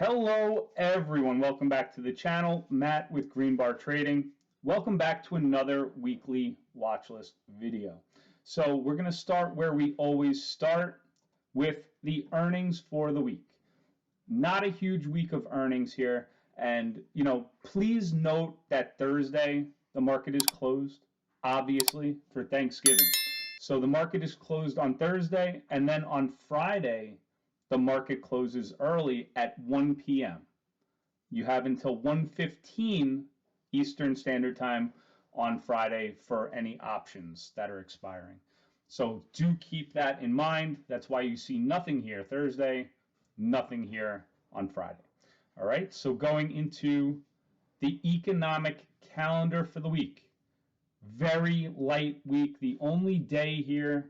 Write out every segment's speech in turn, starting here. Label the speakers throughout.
Speaker 1: Hello everyone, welcome back to the channel. Matt with Green Bar Trading. Welcome back to another weekly watch list video. So we're going to start where we always start with the earnings for the week. Not a huge week of earnings here, and please note that Thursday the market is closed, obviously, for Thanksgiving. So the market is closed on Thursday, and then on Friday the market closes early at 1 p.m. You have until 1:15 Eastern Standard Time on Friday for any options that are expiring. So do keep that in mind. That's why you see nothing here Thursday, nothing here on Friday. All right, so going into the economic calendar for the week. Very light week. The only day here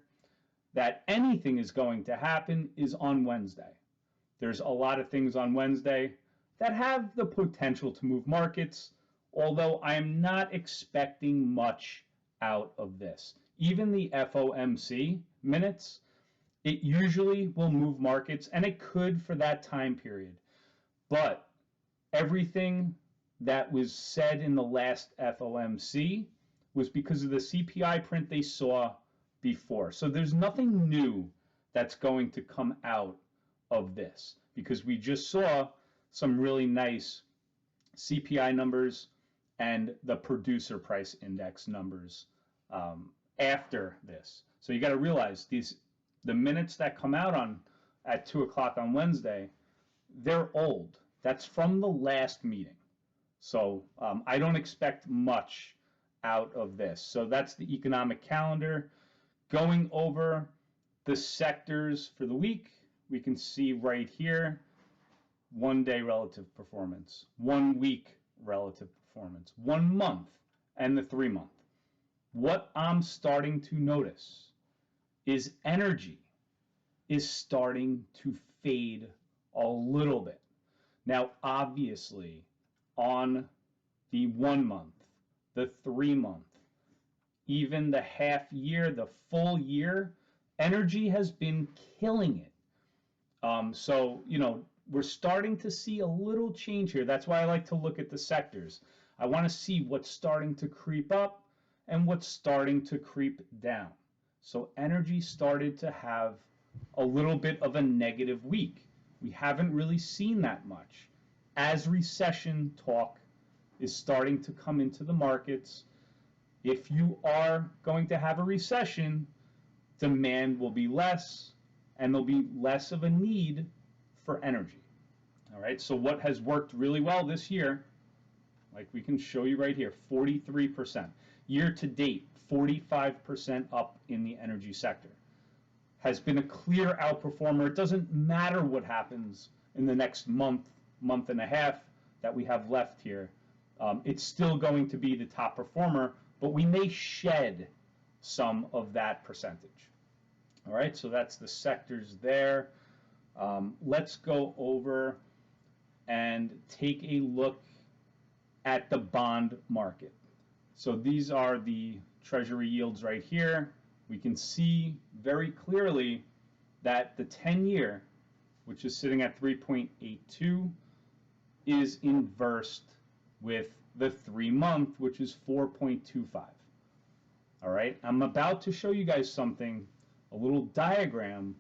Speaker 1: that anything is going to happen is on Wednesday. There's a lot of things on Wednesday that have the potential to move markets, although I am not expecting much out of this. Even the FOMC minutes, it usually will move markets, and it could for that time period. But everything that was said in the last FOMC was because of the CPI print they saw before. So there's nothing new that's going to come out of this, because we just saw some really nice CPI numbers and the producer price index numbers after this. So you got to realize the minutes that come out at 2 o'clock on Wednesday, they're old. That's from the last meeting. So I don't expect much out of this. So that's the economic calendar. Going over the sectors for the week, we can see right here, 1 day relative performance, 1 week relative performance, 1 month, and the 3 month. What I'm starting to notice is energy is starting to fade a little bit. Now, obviously, on the 1 month, the 3 month, even the half year, the full year, energy has been killing it. So, we're starting to see a little change here. That's why I like to look at the sectors. I want to see what's starting to creep up and what's starting to creep down. So energy started to have a little bit of a negative week. We haven't really seen that much. As recession talk is starting to come into the markets, if you are going to have a recession, demand will be less, and there'll be less of a need for energy. All right, so what has worked really well this year, like we can show you right here, 43%. Year to date, 45% up in the energy sector. Has been a clear outperformer. It doesn't matter what happens in the next month, month and a half that we have left here. It's still going to be the top performer, but we may shed some of that percentage. All right, so that's the sectors there. Let's go over and take a look at the bond market. So these are the treasury yields right here. We can see very clearly that the 10-year, which is sitting at 3.82, is inversed with the 3-month, which is 4.25. All right, I'm about to show you guys something, a little diagram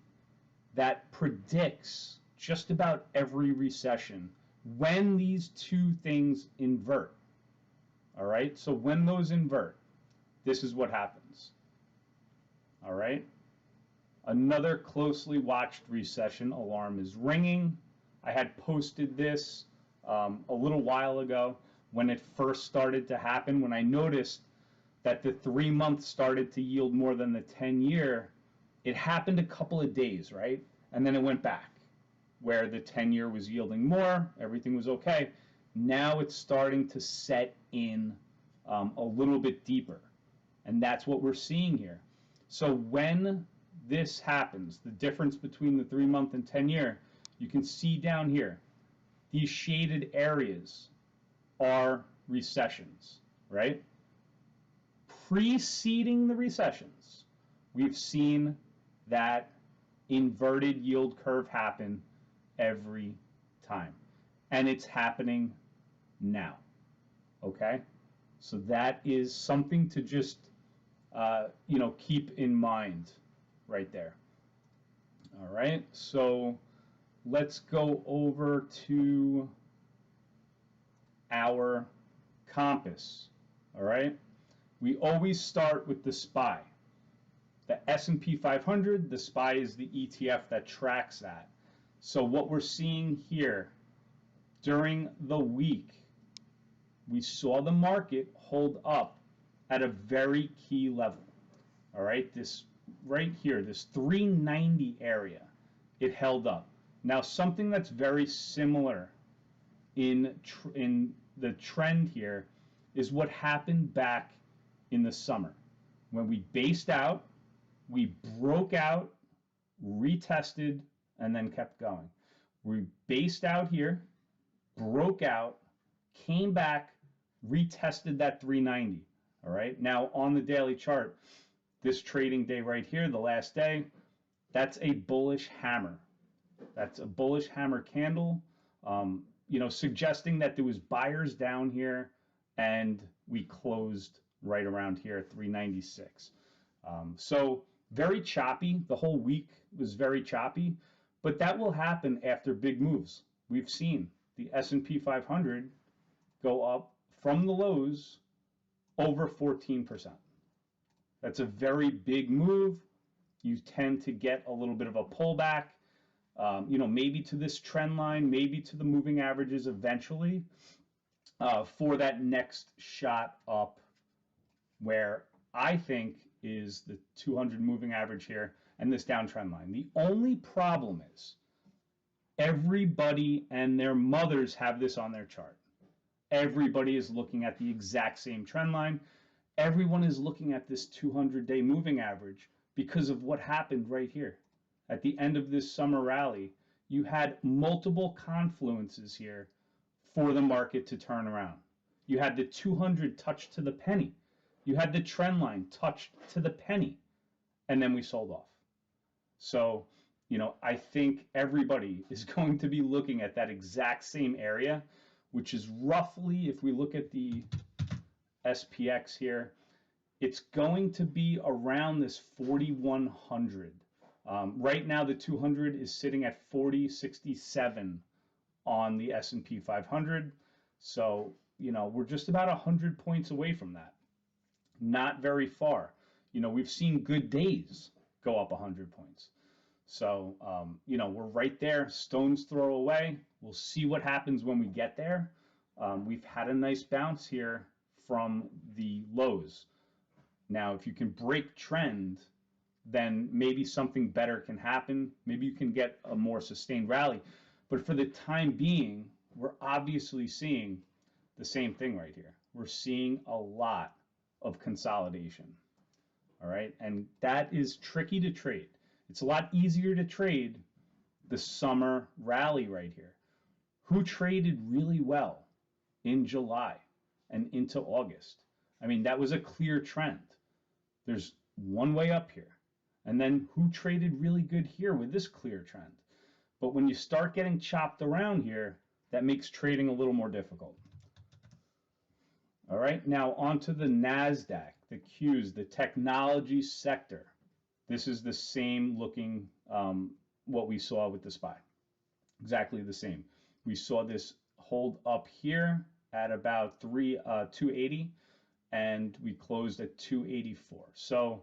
Speaker 1: that predicts just about every recession when these two things invert. All right, so when those invert, this is what happens. All right, another closely watched recession alarm is ringing. I had posted this a little while ago when it first started to happen, when I noticed that the 3-month started to yield more than the 10-year. It happened a couple of days, right? And then it went back, where the 10-year was yielding more, everything was okay. Now it's starting to set in a little bit deeper, and that's what we're seeing here. So when this happens, the difference between the 3-month and 10-year, you can see down here, these shaded areas are recessions, right? Preceding the recessions, we've seen that inverted yield curve happen every time. and it's happening now. Okay, so that is something to just keep in mind right there. All right, so let's go over to our compass. All right, we always start with the SPY. The S&P 500, the SPY is the ETF that tracks that. So what we're seeing here during the week, we saw the market hold up at a very key level. All right, this right here, this 390 area, it held up. Now, something that's very similar in the trend here is what happened back in the summer. When we based out, we broke out, retested, and then kept going. We based out here, broke out, came back, retested that 390. All right, now on the daily chart, this trading day right here, the last day, that's a bullish hammer. That's a bullish hammer candle, suggesting that there was buyers down here, and we closed right around here at 396. So very choppy. The whole week was very choppy, but that will happen after big moves. We've seen the S&P 500 go up from the lows over 14%. That's a very big move. You tend to get a little bit of a pullback, maybe to this trend line, maybe to the moving averages eventually, for that next shot up, where I think is the 200 moving average here and this downtrend line. The only problem is everybody and their mothers have this on their chart. Everybody is looking at the exact same trend line. Everyone is looking at this 200-day moving average because of what happened right here. At the end of this summer rally, you had multiple confluences here for the market to turn around. You had the 200 touched to the penny. You had the trend line touched to the penny, and then we sold off. So, I think everybody is going to be looking at that exact same area, which is roughly, if we look at the SPX here, it's going to be around this 4,100. Right now, the 200 is sitting at 4067 on the S&P 500. So, we're just about 100 points away from that. Not very far. We've seen good days go up 100 points. So, we're right there, stone's throw away. We'll see what happens when we get there. We've had a nice bounce here from the lows. Now, if you can break trend, then maybe something better can happen. Maybe you can get a more sustained rally. But for the time being, we're obviously seeing the same thing right here. We're seeing a lot of consolidation. All right, and that is tricky to trade. It's a lot easier to trade the summer rally right here. Who traded really well in July and into August? I mean, that was a clear trend. There's one way up here. And then who traded really good here with this clear trend? But when you start getting chopped around here, that makes trading a little more difficult. All right, now onto the NASDAQ, the Qs, the technology sector. This is the same looking, what we saw with the SPY. Exactly the same. We saw this hold up here at about 280, and we closed at 284. So,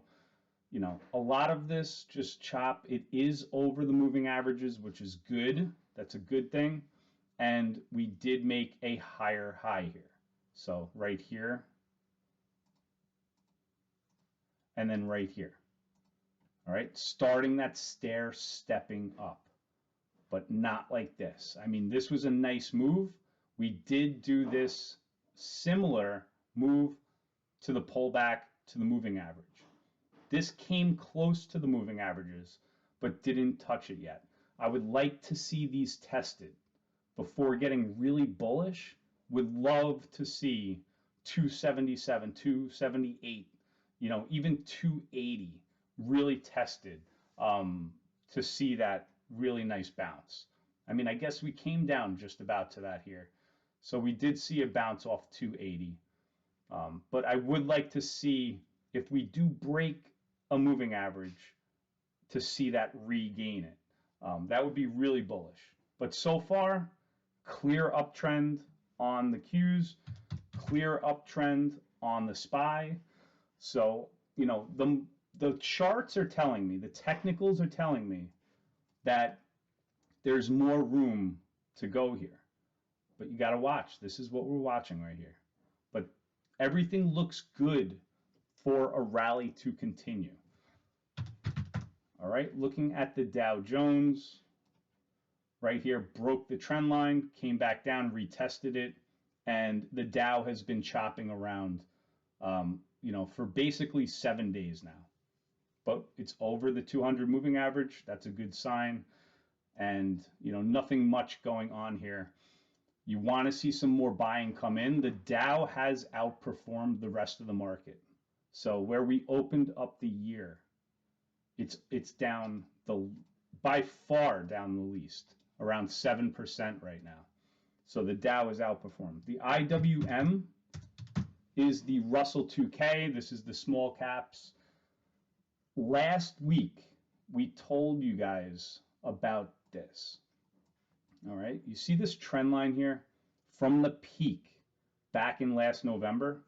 Speaker 1: a lot of this just chop. It is over the moving averages, which is good. That's a good thing. And we did make a higher high here. So right here, and then right here. All right, starting that stair stepping up, but not like this. I mean, this was a nice move. We did do this similar move to the pullback to the moving average. This came close to the moving averages, but didn't touch it yet. I would like to see these tested before getting really bullish. Would love to see 277, 278, even 280 really tested to see that really nice bounce. I mean, I guess we came down just about to that here. So we did see a bounce off 280. But I would like to see if we do break a moving average to see that regain it. That would be really bullish. But so far, clear uptrend on the Qs, clear uptrend on the SPY. So, you know, the charts are telling me, the technicals are telling me that there's more room to go here. But you got to watch. This is what we're watching right here. But everything looks good for a rally to continue. All right, looking at the Dow Jones right here, broke the trend line, came back down, retested it, and the Dow has been chopping around, you know, for basically 7 days now. But it's over the 200 moving average. That's a good sign. And, you know, nothing much going on here. You want to see some more buying come in. The Dow has outperformed the rest of the market. So where we opened up the year, it's down by far down the least, around 7% right now. So the Dow is outperformed. The IWM is the Russell 2K. This is the small caps. Last week, we told you guys about this. All right, you see this trend line here from the peak back in last November,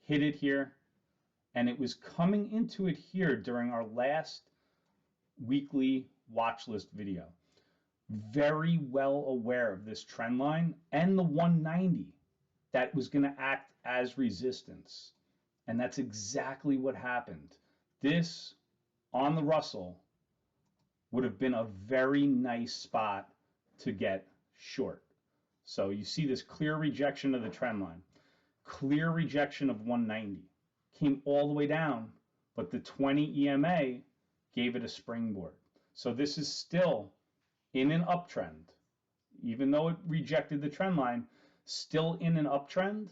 Speaker 1: hit it here, and it was coming into it here during our last weekly watch list video. Very well aware of this trend line and the 190 that was going to act as resistance. And that's exactly what happened. This on the Russell would have been a very nice spot to get short. So you see this clear rejection of the trend line, clear rejection of 190, came all the way down, but the 20 EMA gave it a springboard. So this is still in an uptrend. Even though it rejected the trend line, still in an uptrend.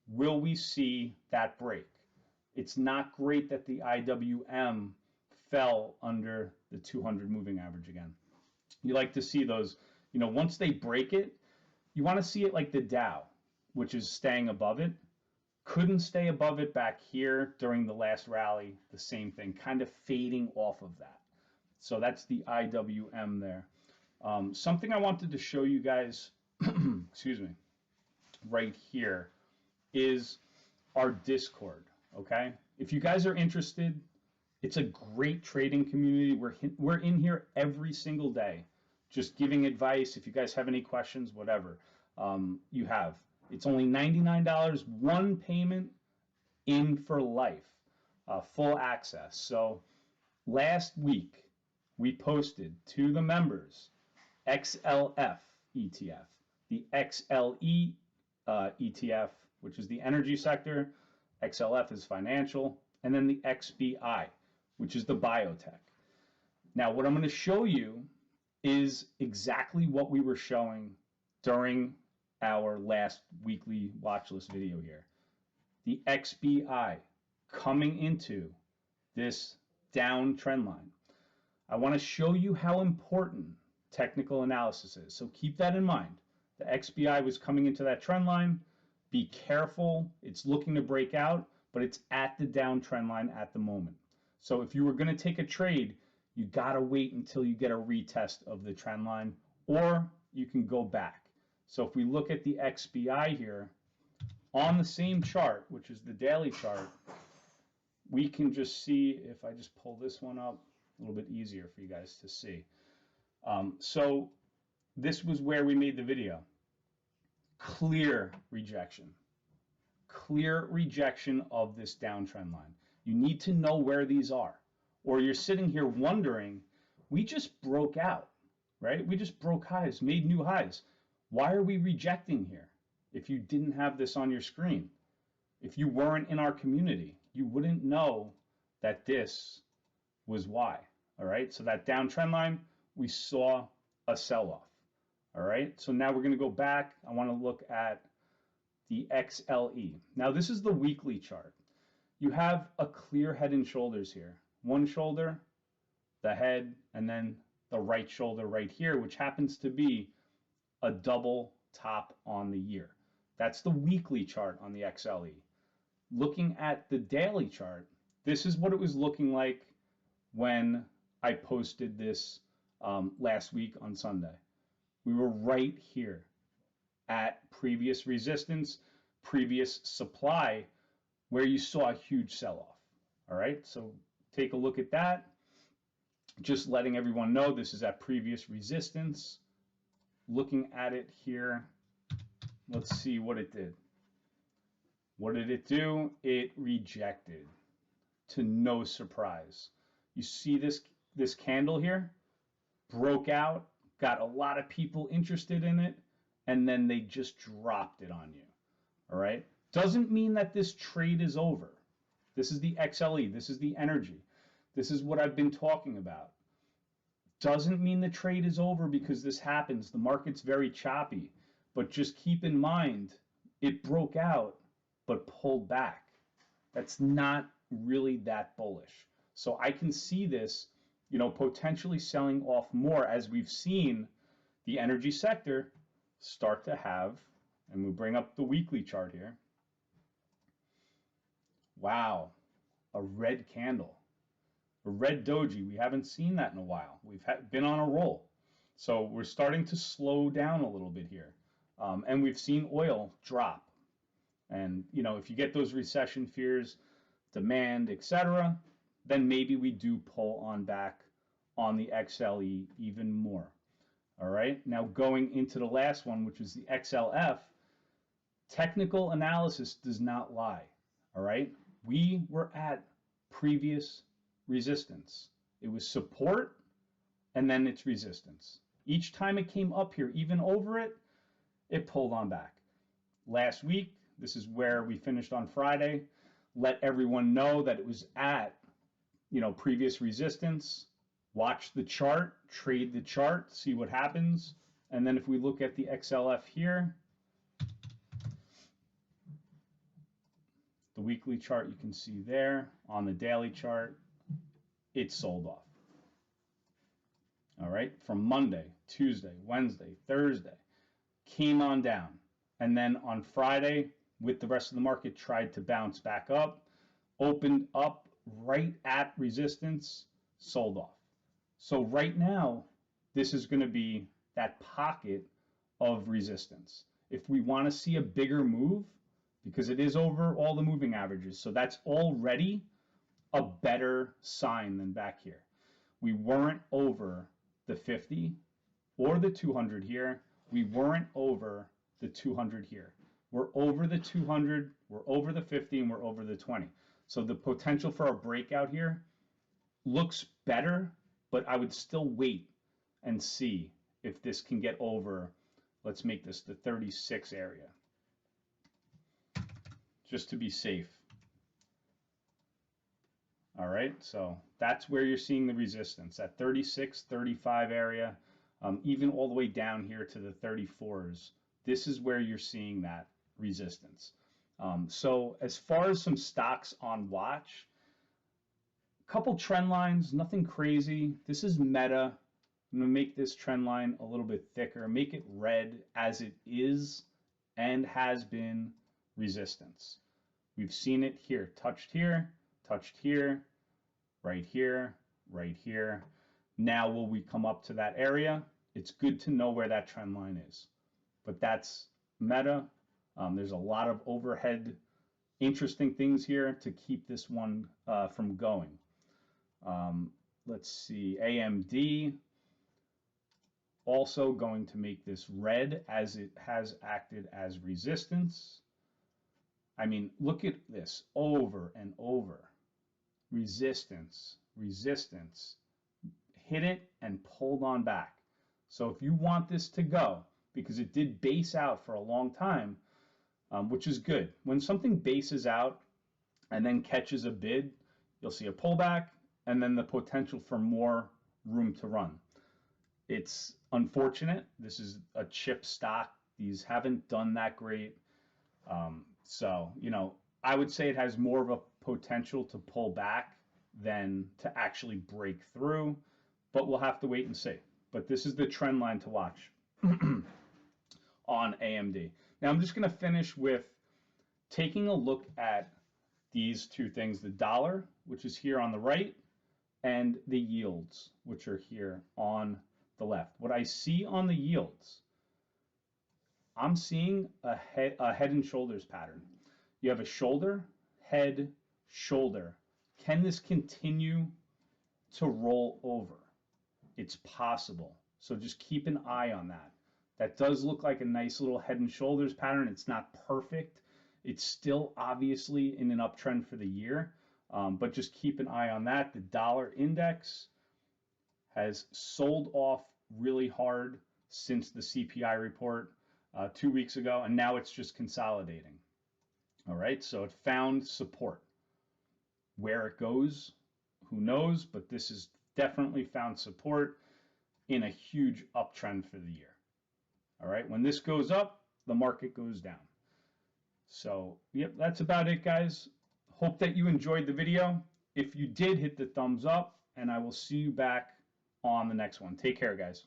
Speaker 1: Will we see that break? It's not great that the IWM fell under the 200 moving average again. You like to see those, you know, once they break it, you want to see it like the Dow, which is staying above it. Couldn't stay above it back here during the last rally. The same thing, kind of fading off of that. So that's the IWM there. Something I wanted to show you guys, excuse me, right here is our Discord, okay? If you guys are interested, it's a great trading community. We're in here every single day, just giving advice. If you guys have any questions, whatever you have. It's only $99, one payment in for life, full access. So last week, we posted to the members XLF ETF, the XLE ETF, which is the energy sector, XLF is financial, and then the XBI, which is the biotech. Now, what I'm going to show you is exactly what we were showing during our last weekly watch list video here. The XBI coming into this down trend line. I want to show you how important technical analysis is. So keep that in mind. The XBI was coming into that trend line. Be careful. It's looking to break out, but it's at the down trend line at the moment. So if you were going to take a trade, you got to wait until you get a retest of the trend line, or you can go back. So if we look at the XBI here on the same chart, which is the daily chart, we can just see, if I just pull this one up, a little bit easier for you guys to see. So this was where we made the video. Clear rejection of this downtrend line. You need to know where these are, or you're sitting here wondering, we just broke out, right? We just broke highs, made new highs. Why are we rejecting here? If you didn't have this on your screen, if you weren't in our community, you wouldn't know that this was why. All right, so that downtrend line, we saw a sell-off. All right, so now we're going to go back. I want to look at the XLE. Now this is the weekly chart. You have a clear head and shoulders here. One shoulder, the head, and then the right shoulder right here, which happens to be a double top on the year. That's the weekly chart on the XLE. Looking at the daily chart, this is what it was looking like when I posted this last week on Sunday. We were right here at previous resistance, previous supply, where you saw a huge sell-off. All right, so take a look at that. Just letting everyone know this is at previous resistance. Looking at it here, let's see what it did. What did it do? It rejected, to no surprise. You see this candle here? Broke out, got a lot of people interested in it, and then they just dropped it on you. All right? Doesn't mean that this trade is over. This is the XLE. This is the energy. This is what I've been talking about. Doesn't mean the trade is over because this happens. The market's very choppy. But just keep in mind, it broke out but pulled back. That's not really that bullish. So I can see this, potentially selling off more as we've seen the energy sector start to have, and we bring up the weekly chart here. Wow, a red candle, a red doji. We haven't seen that in a while. We've been on a roll. So we're starting to slow down a little bit here. And we've seen oil drop. And, if you get those recession fears, demand, etc., then maybe we do pull on back on the XLE even more. All right. Now going into the last one, which is the XLF, technical analysis does not lie. All right. We were at previous resistance. It was support and then it's resistance. Each time it came up here, even over it, it pulled on back. Last week, this is where we finished on Friday. Let everyone know that it was at, previous resistance. Watch the chart, trade the chart, see what happens. And then if we look at the XLF here, the weekly chart you can see there. On the daily chart, it sold off. All right, from Monday, Tuesday, Wednesday, Thursday, came on down. And then on Friday, with the rest of the market, tried to bounce back up, opened up right at resistance, sold off. So right now, this is going to be that pocket of resistance. If we want to see a bigger move, because it is over all the moving averages, so that's already a better sign than back here. We weren't over the 50 or the 200 here. We weren't over the 200 here. We're over the 200, we're over the 50, and we're over the 20. So the potential for a breakout here looks better, but I would still wait and see if this can get over. Let's make this the 36 area, just to be safe. All right, so that's where you're seeing the resistance, at 36, 35 area, even all the way down here to the 34s. This is where you're seeing that resistance. So as far as some stocks on watch, a couple trend lines, nothing crazy. This is Meta. I'm going to make this trend line a little bit thicker, make it red as it is and has been resistance. We've seen it here, touched here, right here, right here. Now will we come up to that area? It's good to know where that trend line is. But that's Meta. There's a lot of overhead interesting things here to keep this one from going. Let's see, AMD also going to make this red as it has acted as resistance. I mean, look at this over and over. Resistance, resistance, hit it and pulled on back. So if you want this to go, because it did base out for a long time, which is good. When something bases out and then catches a bid, you'll see a pullback and then the potential for more room to run. It's unfortunate. This is a chip stock. These haven't done that great. So, I would say it has more of a potential to pull back than to actually break through, but we'll have to wait and see. But this is the trend line to watch. on AMD. Now I'm just going to finish with taking a look at these two things, the dollar, which is here on the right, and the yields, which are here on the left. What I see on the yields, I'm seeing a head and shoulders pattern. You have a shoulder, head, shoulder. Can this continue to roll over? It's possible. So just keep an eye on that. That does look like a nice little head and shoulders pattern. It's not perfect. It's still obviously in an uptrend for the year, but just keep an eye on that. The dollar index has sold off really hard since the CPI report 2 weeks ago, and now it's just consolidating. All right, so it found support. Where it goes, who knows, but this has definitely found support in a huge uptrend for the year. All right, when this goes up, the market goes down. So, yep, that's about it, guys. Hope that you enjoyed the video. If you did, hit the thumbs up, and I will see you back on the next one. Take care, guys.